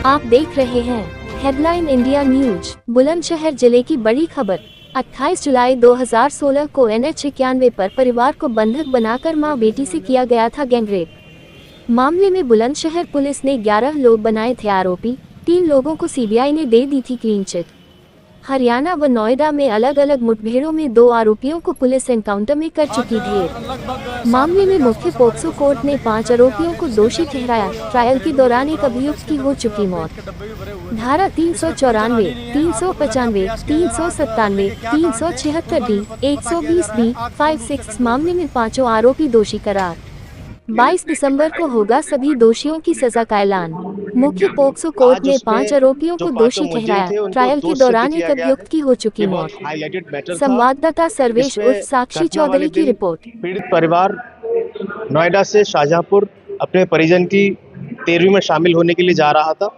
आप देख रहे हैं हेडलाइन इंडिया न्यूज। बुलंदशहर जिले की बड़ी खबर। 28 जुलाई 2016 को NH91 पर परिवार को बंधक बनाकर मां बेटी से किया गया था गैंगरेप। मामले में बुलंदशहर पुलिस ने 11 लोग बनाए थे आरोपी। 3 लोगों को CBI ने दे दी थी क्लीन चिट। हरियाणा व नोएडा में अलग अलग मुठभेड़ों में 2 आरोपियों को पुलिस एनकाउंटर में कर चुकी थी। मामले में मुख्य पोक्सो कोर्ट ने 5 आरोपियों को दोषी ठहराया। ट्रायल के दौरान एक अभियुक्त की हो चुकी मौत। धारा 394, 395, 397, 376D, 120B, 56 मामले में 5 आरोपी दोषी करार। 22 दिसंबर को होगा सभी दोषियों की सजा का ऐलान। मुख्य पोक्सो कोर्ट ने 5 आरोपियों को दोषी ठहराया। ट्रायल के दौरान एक अभियुक्त की हो चुकी मौत। संवाददाता सर्वेश उर्फ साक्षी चौधरी की रिपोर्ट। पीड़ित परिवार नोएडा से शाहजहांपुर अपने परिजन की 13वीं में शामिल होने के लिए जा रहा था।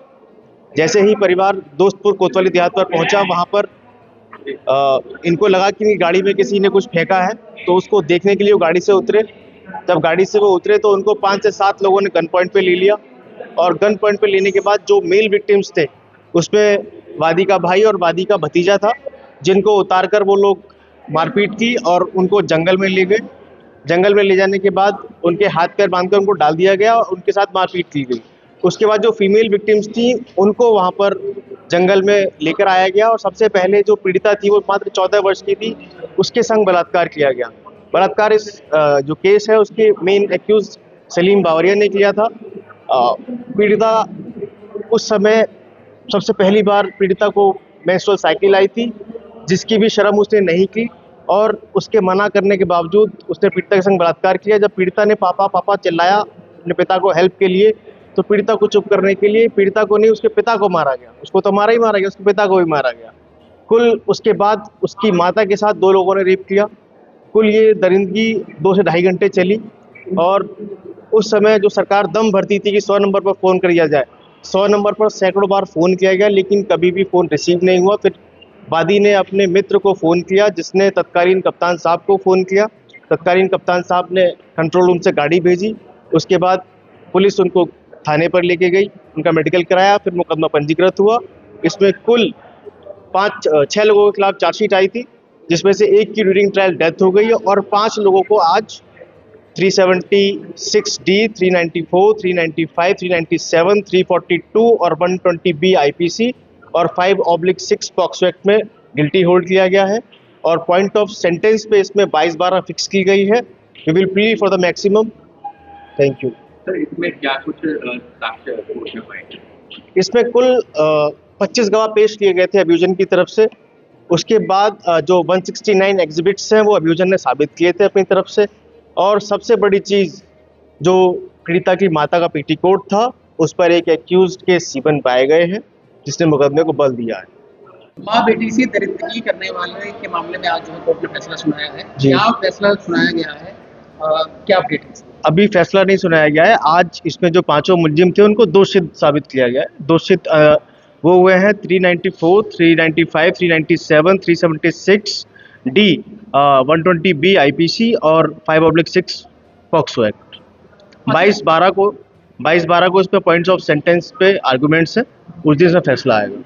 जैसे ही परिवार दोस्तपुर कोतवाली देहात पर पहुंचा, वहां पर इनको लगा कि गाड़ी में किसी ने कुछ फेंका है, तो उसको देखने के लिए वो गाड़ी से उतरे। जब गाड़ी से वो उतरे तो उनको 5 से 7 लोगों ने गन पॉइंट पे ले लिया, और गन पॉइंट पे लेने के बाद जो मेल विक्टिम्स थे उसमें वादी का भाई और वादी का भतीजा था, जिनको उतारकर वो लोग मारपीट की और उनको जंगल में ले गए। जंगल में ले जाने के बाद उनके हाथ पैर बांधकर उनको डाल दिया गया और उनके साथ मारपीट की गई। उसके बाद जो फीमेल विक्टिम्स थी उनको वहाँ पर जंगल में लेकर आया गया, और सबसे पहले जो पीड़िता थी वो मात्र 14 वर्ष की थी, उसके संग बलात्कार किया गया। बलात्कार इस जो केस है उसके मेन एक्यूज सलीम बावरिया ने किया था। पीड़िता उस समय सबसे पहली बार पीड़िता को मेंस्ट्रुअल साइकिल आई थी, जिसकी भी शर्म उसने नहीं की, और उसके मना करने के बावजूद उसने पीड़िता के संग बलात्कार किया। जब पीड़िता ने पापा पापा चिल्लाया अपने पिता को हेल्प के लिए, तो पीड़िता को चुप करने के लिए पीड़िता को नहीं, उसके पिता को मारा गया। उसको तो मारा ही मारा गया, उसके पिता को भी मारा गया। कुल उसके बाद उसकी माता के साथ 2 लोगों ने रेप किया। कुल ये दरिंदगी 2 से ढाई घंटे चली, और उस समय जो सरकार दम भरती थी कि 100 नंबर पर फ़ोन किया जाए, 100 नंबर पर सैकड़ों बार फ़ोन किया गया, लेकिन कभी भी फ़ोन रिसीव नहीं हुआ। फिर वादी ने अपने मित्र को फ़ोन किया, जिसने तत्कालीन कप्तान साहब को फ़ोन किया। तत्कालीन कप्तान साहब ने कंट्रोल रूम से गाड़ी भेजी। उसके बाद पुलिस उनको थाने पर लेके गई, उनका मेडिकल कराया, फिर मुकदमा पंजीकृत हुआ। इसमें कुल 6 लोगों के खिलाफ चार्जशीट आई थी, जिसमें से 1 की ड्यूरिंग ट्रायल डेथ हो गई है, और 5 लोगों को आज 376D, 394, 395, 397, 342 और 120B IPC और 5/6 पॉक्सो एक्ट में गिल्टी होल्ड किया गया है। और पॉइंट ऑफ सेंटेंस पे इसमें 22/12 फिक्स की गई है। We will plea for the maximum. Thank you. Sir, इसमें क्या कुछ साक्ष्य पाए? इसमें कुल 25 गवाह पेश किए गए थे अब्यूजन की तरफ से। उसके बाद जो 169 एग्जिबिट्स हैं वो अब्यूजन ने साबित किए थे अपनी तरफ से। और सबसे बड़ी चीज़, जो पीड़िता की माता का पेटीकोट था, उस पर एक एक्यूज्ड के सीबन पाए गए हैं, जिसने मुकदमे को बल दिया है। माँ बेटी से दरिंदगी करने वाले के मामले में आज जो कोर्ट ने फैसला सुनाया है, क्या फैसला सुनाया गया है? क्या अपडेट है? अभी फैसला नहीं सुनाया गया है। आज इसमें जो 5 मुलजिम थे उनको दोषित साबित किया गया है। दोषित वो हुए हैं 394, 395, 397, 376D, 120B IPC और 5/6 पॉक्सो एक्ट। 22/12 को इस पे पॉइंट्स ऑफ सेंटेंस पे आर्गुमेंट्स हैं, उस दिन से फैसला आएगा।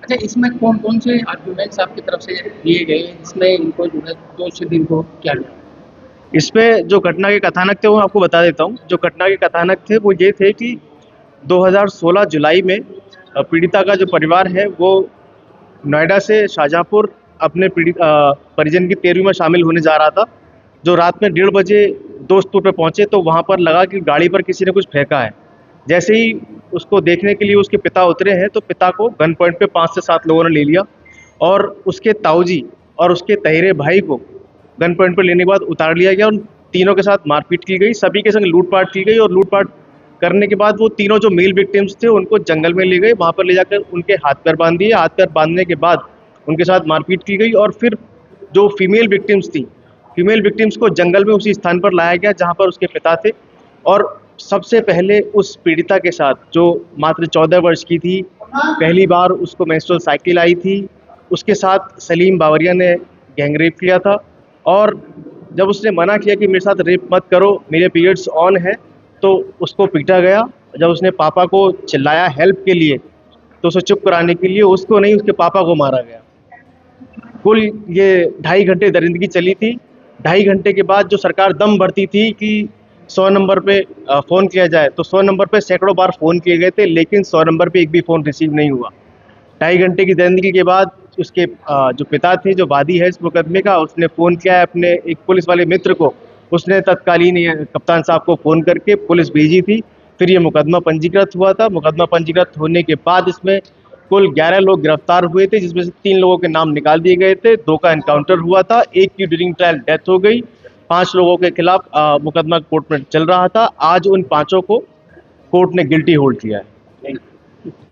अच्छा, इसमें कौन कौन से आर्गुमेंट्स आपकी तरफ से दिए गए, इसमें इनको जो है दोषी को क्या लिया? इसमें जो घटना के कथानक थे वो आपको बता देता हूँ। जो घटना के कथानक थे वो ये थे कि 2016 जुलाई में पीड़िता का जो परिवार है वो नोएडा से शाहजहांपुर अपने परिजन की 13वीं में शामिल होने जा रहा था। जो रात में 1:30 बजे दोस्तपुर पे पहुंचे तो वहां पर लगा कि गाड़ी पर किसी ने कुछ फेंका है। जैसे ही उसको देखने के लिए उसके पिता उतरे हैं, तो पिता को गन पॉइंट पे 5 से 7 लोगों ने ले लिया, और उसके ताऊजी और उसके तहेरे भाई को गन पॉइंट पर लेने के बाद उतार लिया गया। उन तीनों के साथ मारपीट की गई, सभी के संग लूटपाट की गई, और लूटपाट करने के बाद वो तीनों जो मेल विक्टिम्स थे उनको जंगल में ले गए। वहाँ पर ले जाकर उनके हाथ पैर बांध दिए। हाथ पैर बांधने के बाद उनके साथ मारपीट की गई, और फिर जो फीमेल विक्टिम्स थी, फीमेल विक्टिम्स को जंगल में उसी स्थान पर लाया गया जहाँ पर उसके पिता थे। और सबसे पहले उस पीड़िता के साथ, जो मात्र 14 वर्ष की थी, पहली बार उसको मेंस्ट्रुअल साइकिल आई थी, उसके साथ सलीम बावरिया ने गैंगरेप किया था। और जब उसने मना किया कि मेरे साथ रेप मत करो, मेरे पीरियड्स ऑन है, तो उसको पीटा गया। जब उसने पापा को चिल्लाया हेल्प के लिए, तो उसे चुप कराने के लिए उसको नहीं, उसके पापा को मारा गया। कुल ये 2.5 घंटे दरिंदगी चली थी। 2.5 घंटे के बाद जो सरकार दम भरती थी कि 100 नंबर पे फ़ोन किया जाए, तो 100 नंबर पे सैकड़ों बार फ़ोन किए गए थे, लेकिन 100 नंबर पे एक भी फ़ोन रिसीव नहीं हुआ। 2.5 घंटे की दरिंदगी के बाद उसके जो पिता थे, जो वादी है इस मुकदमे का, उसने फ़ोन किया है अपने एक पुलिस वाले मित्र को। उसने तत्कालीन कप्तान साहब को फ़ोन करके पुलिस भेजी थी। फिर ये मुकदमा पंजीकृत हुआ था। मुकदमा पंजीकृत होने के बाद इसमें कुल 11 लोग गिरफ्तार हुए थे, जिसमें से 3 लोगों के नाम निकाल दिए गए थे, 2 का एनकाउंटर हुआ था, 1 की ड्यूरिंग ट्रायल डेथ हो गई। 5 लोगों के खिलाफ मुकदमा कोर्ट में चल रहा था। आज उन 5 को कोर्ट ने गिल्टी होल्ड किया है।